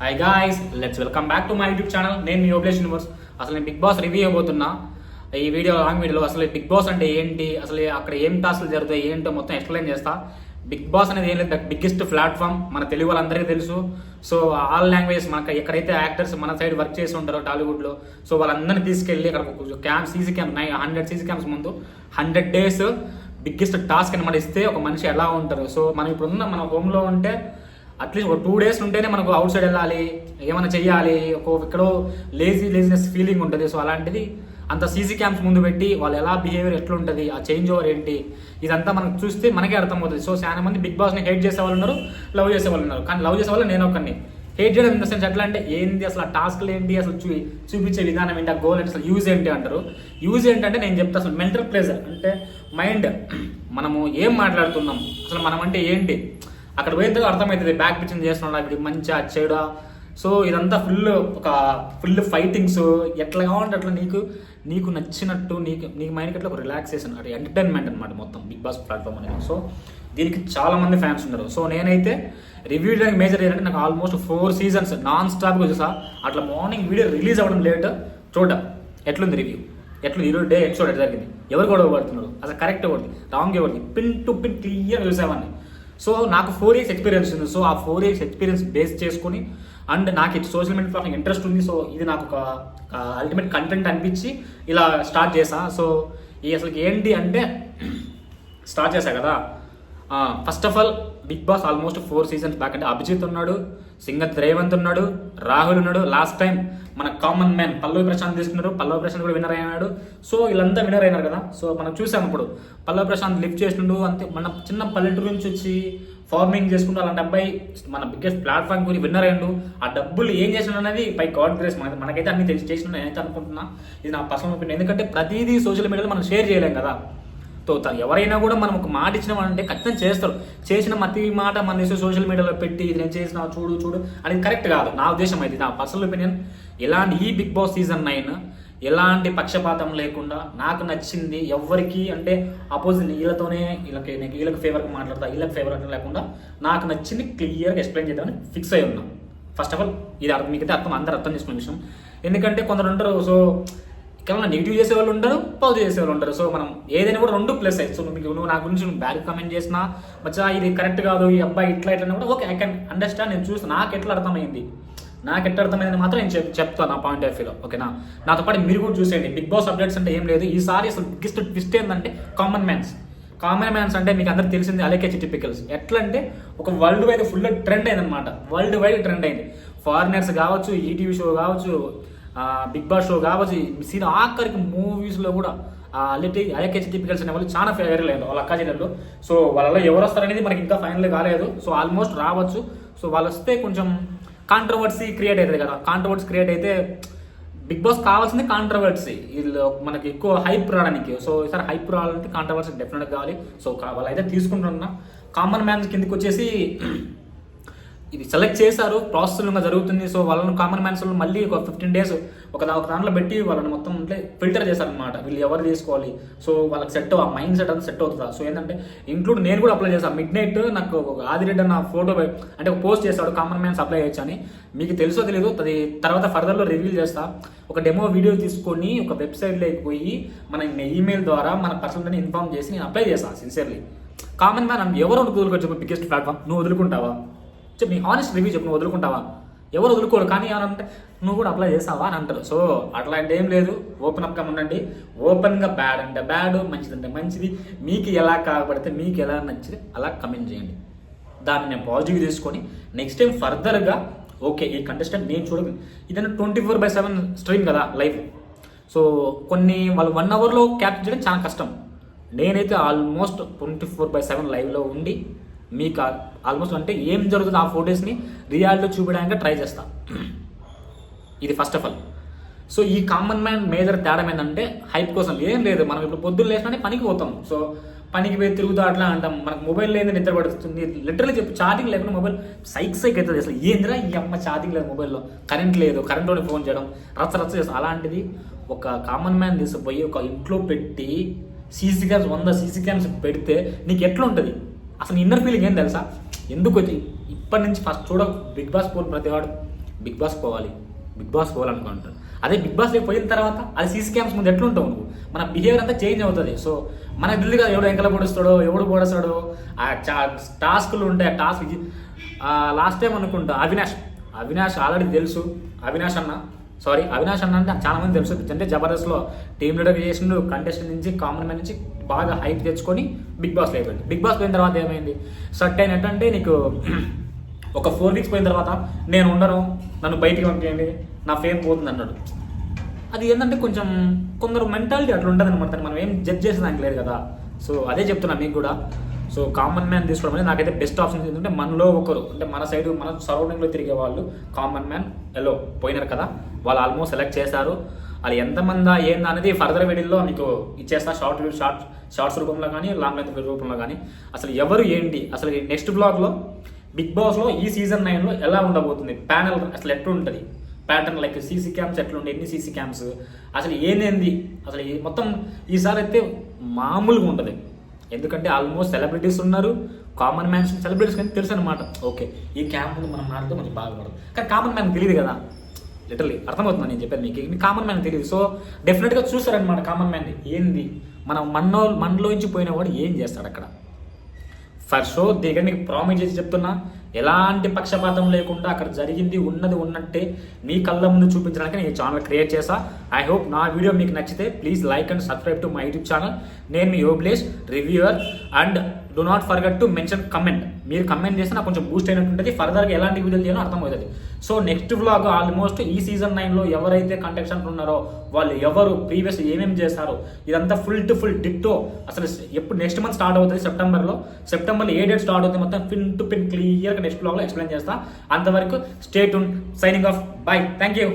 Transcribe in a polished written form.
Hi guys, let's welcome back to my YouTube channel. నేను మీ Yogesh universe. అసలు నేను big boss review ఇవ్వబోతున్నా. ఈ long వీడియోలో అసలు బిగ్ బాస్ అంటే ఏంటి, అసలు అక్కడ ఏం టాస్క్లు జరుగుతాయి ఏంటో మొత్తం ఎక్స్ప్లెయిన్ చేస్తా. బిగ్ బాస్ అనేది ఏం లేదు, బిగ్గెస్ట్ ప్లాట్ఫామ్, మన తెలుగు వాళ్ళందరికీ తెలుసు. సో ఆల్ లాంగ్వేజెస్ మనకు ఎక్కడైతే యాక్టర్స్ మన సైడ్ వర్క్ చేసి ఉంటారో టాలీవుడ్లో, సో వాళ్ళందరినీ తీసుకెళ్ళి అక్కడ camp CC camp 100 CC camps ముందు 100 days బిగ్గెస్ట్ టాస్క్ అనమాట ఇస్తే ఒక మనిషి ఎలా ఉంటారు. సో మనం ఇప్పుడున్న మన హోమ్లో ఉంటే అట్లీస్ట్ ఒక 2 days ఉంటేనే మనకు అవుట్ సైడ్ వెళ్ళాలి, ఏమైనా చెయ్యాలి, ఎక్కడో లేజినెస్ ఫీలింగ్ ఉంటుంది. సో అలాంటిది అంత సీసీ క్యాంప్స్ ముందు పెట్టి వాళ్ళు ఎలా బిహేవియర్ ఎట్లుంటుంది, ఆ చేంజ్ ఓవర్ ఏంటి, ఇదంతా మనకు చూస్తే మనకే అర్థమవుతుంది. సో చాలా మంది బిగ్ బాస్ని హేట్ చేసే వాళ్ళు ఉన్నారు, లవ్ చేసే వాళ్ళు ఉన్నారు. కానీ లవ్ చేసే వాళ్ళు నేను ఒకరిని. హేట్ చేయడం ఇన్ ద సెన్స్ ఎట్లా అంటే ఏంటి అసలు ఆ టాస్క్లు ఏంటి, అసలు చూపించే విధానం ఏంటి, ఆ గోల్ ఏంటి, అసలు యూజ్ ఏంటి అంటారు. యూజ్ ఏంటంటే నేను చెప్తా, అసలు మెంటల్ ప్రెజర్ అంటే మైండ్, మనము ఏం మాట్లాడుతున్నాం, అసలు మనం అంటే ఏంటి, అక్కడ పోయితే అర్థమవుతుంది. బ్యాక్ పిచ్చింగ్ చేస్తున్నాడు ఇప్పుడు మంచిగా చెడా. సో ఇదంతా ఫుల్ ఫైటింగ్స్, ఎట్లా కావాలంటే అట్లా నీకు నచ్చినట్టు నీకు మైండ్కి అట్లా ఒక రిలాక్సేషన్, అంటే ఎంటర్టైన్మెంట్ అనమాట మొత్తం బిగ్ బాస్ ప్లాట్ఫామ్ అనేది. సో దీనికి చాలా మంది ఫ్యాన్స్ ఉన్నారు. సో నేనైతే రివ్యూ చేయడానికి మేజర్ ఏంటంటే నాకు ఆల్మోస్ట్ 4 seasons నాన్ స్టాప్గా చూసా. అట్లా మార్నింగ్ వీడియో రిలీజ్ అవ్వడం లేట్ చూడ ఎట్లుంది రివ్యూ, ఎట్లుంది ఈరోజు డే ఎపిసోడ్ ఎట్లా జరిగింది, ఎవరు గొడవ పడుతున్నారు, అసలు కరెక్ట్ ఎవరిది రాంగ్ ఎవరిది, పిన్ టు పిన్ క్లియర్ చూసేవాడిని. సో నాకు 4 years ఎక్స్పీరియన్స్ ఉంది. సో ఆ 4 years ఎక్స్పీరియన్స్ బేస్ చేసుకుని అండ్ నాకు సోషల్ మీడియా ప్లాట్ఫామ్ ఇంట్రెస్ట్ ఉంది. సో ఇది నాకు ఒక అల్టిమేట్ కంటెంట్ అనిపించి ఇలా స్టార్ట్ చేసా. సో అసలు ఏంటి అంటే స్టార్ట్ చేశా కదా. First of all Bigg Boss almost 4 seasons back అంటే అభిజిత్ ఉన్నాడు, సింగత్ రేవంత్ ఉన్నాడు, రాహుల్ ఉన్నాడు. లాస్ట్ టైం మన కామన్ మ్యాన్ పల్లవి ప్రశాంత్ తీసుకున్నారు, పల్లవి ప్రశాంత్ కూడా విన్నర్ అయినాడు. సో వీళ్ళంతా విన్నర్ అయినారు కదా. సో మనం చూసాం ఇప్పుడు పల్లవి ప్రశాంత్ లిఫ్ట్ చేసిండు, అంతే మన చిన్న పల్లెటూరు నుంచి వచ్చి ఫార్మింగ్ చేసుకుంటూ అలాంటి అబ్బాయి మన బిగ్గెస్ట్ ప్లాట్ఫామ్ గురించి విన్నర్ అయ్యాడు. ఆ డబ్బులు ఏం చేసిన అనేది పై గాడ్ గ్రేస్, మనకైతే అన్ని తెలిసి చేసిన నేనైతే అనుకుంటున్నా. ఇది నా పర్సనల్ ఒపీనియన్. ఎందుకంటే ప్రతిదీ సోషల్ మీడియాలో మనం షేర్ చేయలేం కదా. సో ఎవరైనా కూడా మనం ఒక మాట ఇచ్చినామంటే ఖచ్చితంగా చేస్తారు. చేసిన ప్రతి మాట మన సోషల్ మీడియాలో పెట్టి ఇది నేను చేసిన చూడు అనేది కరెక్ట్ కాదు. నా ఉద్దేశం అయితే, నా పర్సనల్ ఒపీనియన్. ఎలాంటి ఈ బిగ్ బాస్ సీజన్ 9 ఎలాంటి పక్షపాతం లేకుండా నాకు నచ్చింది, ఎవరికి అంటే అపోజిట్ వీళ్ళకి ఫేవర్గా మాట్లాడతా, వీళ్ళకి ఫేవర్ లేకుండా నాకు నచ్చింది క్లియర్గా ఎక్స్ప్లెయిన్ చేద్దామని ఫిక్స్ అయి ఉన్నా. ఫస్ట్ ఆఫ్ ఆల్ ఇది మీకైతే అందరూ అర్థం చేసుకునే విషయం. ఎందుకంటే కొందరు ఉంటారు, సో కేవలం నెగిటివ్ చేసే వాళ్ళు ఉంటారు, పాజిటివ్ చేసే వాళ్ళు ఉంటారు. సో మనం ఏదైనా కూడా 2 ప్లస్ అయ్యి. సో నువ్వు నా గురించి బ్యాడ్ కామెంట్ చేసినా మచ్చా ఇది కరెక్ట్ కాదు, ఈ అబ్బాయి ఇట్లా కూడా ఓకే, ఐ కెన్ అండర్స్టాండ్. నేను చూసి నాకు ఎట్లా అర్థమైంది మాత్రం నేను చెప్తాను నా పాయింట్ ఆఫ్ వ్యూలో. ఓకేనా, నాతో పాటు మీరు కూడా చూసేయండి. బిగ్ బాస్ అప్డేట్స్ అంటే ఏం లేదు. ఈసారి అసలు బిగ్గెస్ట్ ట్విస్ట్ ఏంటంటే కామన్ మ్యాన్స్ అంటే మీకు అందరికి తెలిసింది అలెకే టిపికల్స్. ఎట్లా అంటే ఒక వరల్డ్ వైడ్ ఫుల్ ట్రెండ్ అయింది అనమాట. వరల్డ్ వైడ్ ట్రెండ్ అయింది. ఫారినర్స్ కావచ్చు, ఈటీవీ షో కావచ్చు, బిగ్ బాస్ షో కావచ్చు, ఆఖరికి మూవీస్లో కూడా అలెకే టిపికల్స్ అనే వాళ్ళు చాలా ఫేవరెట్ లేదు వాళ్ళ అక్క చెల్లెళ్ళు. సో వాళ్ళలో ఎవరు వస్తారనేది మనకి ఇంకా ఫైనల్ కాలేదు. సో ఆల్మోస్ట్ రావచ్చు. సో వాళ్ళు వస్తే కొంచెం కాంట్రవర్సీ క్రియేట్ అవుతుంది కదా. కాంట్రవర్సీ క్రియేట్ అయితే బిగ్ బాస్ కావాల్సింది కాంట్రవర్సీ, వీళ్ళు మనకి ఎక్కువ హైప్ రావడానికి. సో ఈసారి హైప్ రావాలంటే కాంట్రవర్సీ డెఫినెట్గా కావాలి. సో వాళ్ళైతే తీసుకుంటున్నా. కామన్ మ్యాన్స్ కిందకి వచ్చేసి ఇది సెలెక్ట్ చేశారు, ప్రాసెస్గా జరుగుతుంది. సో వాళ్ళని కామన్ మ్యాన్స్ మళ్ళీ ఒక 15 days ఒక దాంట్లో పెట్టి వాళ్ళని మొత్తం అంటే ఫిల్టర్ చేశారనమాట. వీళ్ళు ఎవరు తీసుకోవాలి, సో వాళ్ళకి ఆ మైండ్ సెట్ అంతా సెట్ అవుతుందా. సో ఏంటంటే ఇంక్లూడ్ నేను కూడా అప్లై చేశాను. మిడ్-నైట్ నాకు ఆదిరెడ్డి అన్న ఫోటో అంటే ఒక పోస్ట్ చేశాడు, కామన్ మ్యాన్స్ అప్లై చేయొచ్చు అని. మీకు తెలుసో తెలియదు, అది తర్వాత ఫర్దర్లో రివీల్ చేస్తా. ఒక డెమో వీడియో తీసుకొని ఒక వెబ్సైట్లోకి పోయి మన ఈమెయిల్ ద్వారా మన పర్సనల్ని ఇన్ఫార్మ్ చేసి నేను అప్లై చేస్తాను సిన్సియర్లీ. కామన్ మ్యాన్ ఎవరు వదులుకోవచ్చు బిగ్గెస్ట్ ప్లాట్ఫామ్, నువ్వు వదులుకుంటావా చెప్పు, నీ హానెస్ట్ రివ్యూ చెప్పు, నువ్వు వదులుకుంటావా? ఎవరు వదులుకోరు. కానీ ఏమనంటే నువ్వు కూడా అప్లై చేస్తావా అని అంటారు. సో అట్లాంటి ఏం లేదు, ఓపెన్ అప్గా ఉండండి. ఓపెన్గా బ్యాడ్ అంటే బ్యాడ్, మంచిది అంటే మంచిది, మీకు ఎలా కాకపోతే మీకు ఎలా నచ్చితే అలా కమెంట్ చేయండి. దాన్ని నేను పాజిటివ్ తీసుకొని నెక్స్ట్ టైం ఫర్దర్గా ఓకే ఈ కంటెస్టెంట్ నేను చూడదు. ఇదైనా 24/7 స్ట్రీమ్ కదా లైవ్. సో కొన్ని వాళ్ళు 1 hourలో క్యాప్చర్ చేయడం చాలా కష్టం. నేనైతే ఆల్మోస్ట్ 24/7 లైవ్లో ఉండి మీకు ఆల్మోస్ట్ అంటే ఏం జరుగుతుంది ఆ ఫోటోస్ని రియాలిటీ చూపించడానికి ట్రై చేస్తా. ఇది ఫస్ట్ ఆఫ్ ఆల్. సో ఈ కామన్ మ్యాన్ మేజర్ తేడా ఏంటంటే హైప్ కోసం ఏం లేదు. మనం ఇప్పుడు పొద్దున్న లేచినా పనికి పోతాం. సో పనికి పోయి తిరుగుతూ అట్లా అంటాం. మనకు మొబైల్ లేదు, నిద్ర పడుతుంది. లిటరల్లీ చెప్పి ఛార్జింగ్ లేకుండా మొబైల్ సైక్ అవుతుంది. అసలు ఏందిరా ఈ అమ్మ ఛార్జింగ్ లేదు మొబైల్లో, కరెంట్ లేదు, కరెంట్లోనే ఫోన్ చేయడం రచ్చ చేస్తాం. అలాంటిది ఒక కామన్ మ్యాన్ తీసుకుపోయి ఒక ఇంట్లో పెట్టి సీసీ క్యామ్స్ 100 సీసీ క్యామ్స్ పెడితే నీకు ఎట్లా ఉంటుంది? అసలు ఇన్నర్ ఫీలింగ్ ఏం తెలుసా? ఎందుకు వచ్చి ఇప్పటి నుంచి ఫస్ట్ బిగ్ బాస్ పోల్ ప్రతివాడు బిగ్ బాస్ పోవాలి, బిగ్ బాస్ పోవాలనుకుంటాడు. అదే బిగ్ బాస్ పోయిన తర్వాత అది సీసీ క్యామ్స్ ముందు ఎట్లుంటావు నువ్వు, మన బిహేవియర్ అంతా చేంజ్ అవుతుంది. సో మనకు తెలియదు కదా ఎవడు ఎంకల పొడుస్తాడో ఎవడు పొడుస్తాడో, ఆ టాస్కులు ఉంటాయి. ఆ టాస్క్ లాస్ట్ టైం అనుకుంటా అవినాష్ ఆల్రెడీ తెలుసు. అవినాష్ అన్న అంటే చాలా మంది తెలుసు. అంటే జబర్దస్త్లో టీమ్ లీడర్ చేసిండు, కంటెస్టెంట్ నుంచి కామన్ మ్యాన్ నుంచి బాగా హైప్ తెచ్చుకొని బిగ్ బాస్లో అయిపోయింది. బిగ్ బాస్ పోయిన తర్వాత ఏమైంది, సట్ అయినట్టంటే నీకు ఒక 4 వీక్స్ పోయిన తర్వాత నేను ఉండను, నన్ను బయటికి పంపించండి, నా ఫేమ్ పోతుంది అన్నాడు. అది ఏంటంటే కొంచెం కొందరు మెంటాలిటీ అట్లా ఉంటుంది అనమాట. మనం ఏం జడ్జ్ చేసేదానికి లేదు కదా. సో అదే చెప్తున్నా మీకు కూడా. సో కామన్ మ్యాన్ తీసుకోవడం అనేది నాకైతే బెస్ట్ ఆప్షన్. ఏంటంటే మనలో ఒకరు, అంటే మన సైడ్ మన సరౌండింగ్లో తిరిగే వాళ్ళు కామన్ మ్యాన్ ఎలో పోయినారు కదా, వాళ్ళు ఆల్మోస్ట్ సెలెక్ట్ చేశారు. అది ఎంతమంది ఏందా అనేది ఫర్దర్ వీడియోలో మీకు ఇచ్చేస్తా, షార్ట్స్ రూపంలో కానీ లాంగ్ లెంత్ రూపంలో కానీ. అసలు ఎవరు ఏంటి అసలు నెక్స్ట్ బ్లాగ్లో బిగ్ బాస్లో ఈ సీజన్ 9లో ఎలా ఉండబోతుంది, ప్యానల్ అసలు ఎట్లుంటుంది, ప్యాటర్న్ లైక్ సీసీ క్యామ్స్ ఎట్లుండే, ఎన్ని సీసీ క్యామ్స్ అసలు ఏంది అసలు మొత్తం ఈసారి అయితే మామూలుగా ఉంటుంది. ఎందుకంటే ఆల్మోస్ట్ సెలబ్రిటీస్ ఉన్నారు, కామన్ మ్యాన్స్ సెలబ్రిటీస్ కానీ తెలుసు అనమాట. ఓకే ఈ క్యాంప్ ముందు మనం మారితే మనకి బాగుపడదు, కానీ కామన్ మ్యాన్ తెలియదు కదా. లిటరలీ అర్థమవుతుంది నేను చెప్పాను మీకు కామన్ మ్యాన్ తెలియదు. సో డెఫినెట్గా చూస్తారనమాట కామన్ మ్యాన్ ఏంది, మనం మనలోంచి పోయిన వాడు ఏం చేస్తాడు అక్కడ. ఫర్ షో దగ్గర నీకు ప్రామిస్ చేసి చెప్తున్నా, ఎలాంటి పక్షపాతం లేకుండా అక్కడ జరిగింది ఉన్నది ఉన్నట్టే మీ కళ్ళ ముందు చూపించడానికి నేను ఛానల్ క్రియేట్ చేశా. ఐ హోప్ నా వీడియో మీకు నచ్చితే please like and subscribe to my YouTube channel. నేను మీ యోబ్లేష్ reviewer. And do not forget to mention comment. మీరు కమెంట్ చేస్తే నాకు కొంచెం బూస్ట్ అయినట్టుంటుంది, ఫర్దర్గా ఎలాంటి వీడియోలు చేయాలో అర్థమవుతుంది. సో నెక్స్ట్ వ్లాగ్ ఆల్మోస్ట్ ఈ సీజన్ 9లో ఎవరైతే కంటెస్టెంట్ ఉన్నారో వాళ్ళు ఎవరు ప్రీవియస్ ఏమేమి చేశారో ఇదంతా ఫుల్ టు ఫుల్ డిట్టో. అసలు ఎప్పుడు నెక్స్ట్ మంత్ స్టార్ట్ అవుతుంది, సెప్టెంబర్లో ఏ డేట్ స్టార్ట్ అవుతుంది మొత్తం పిన్ టు పిన్ క్లియర్గా నెక్స్ట్ వ్లాగ్లో ఎక్స్ప్లెయిన్ చేస్తా. అంతవరకు stay tune, signing off, by, thank you.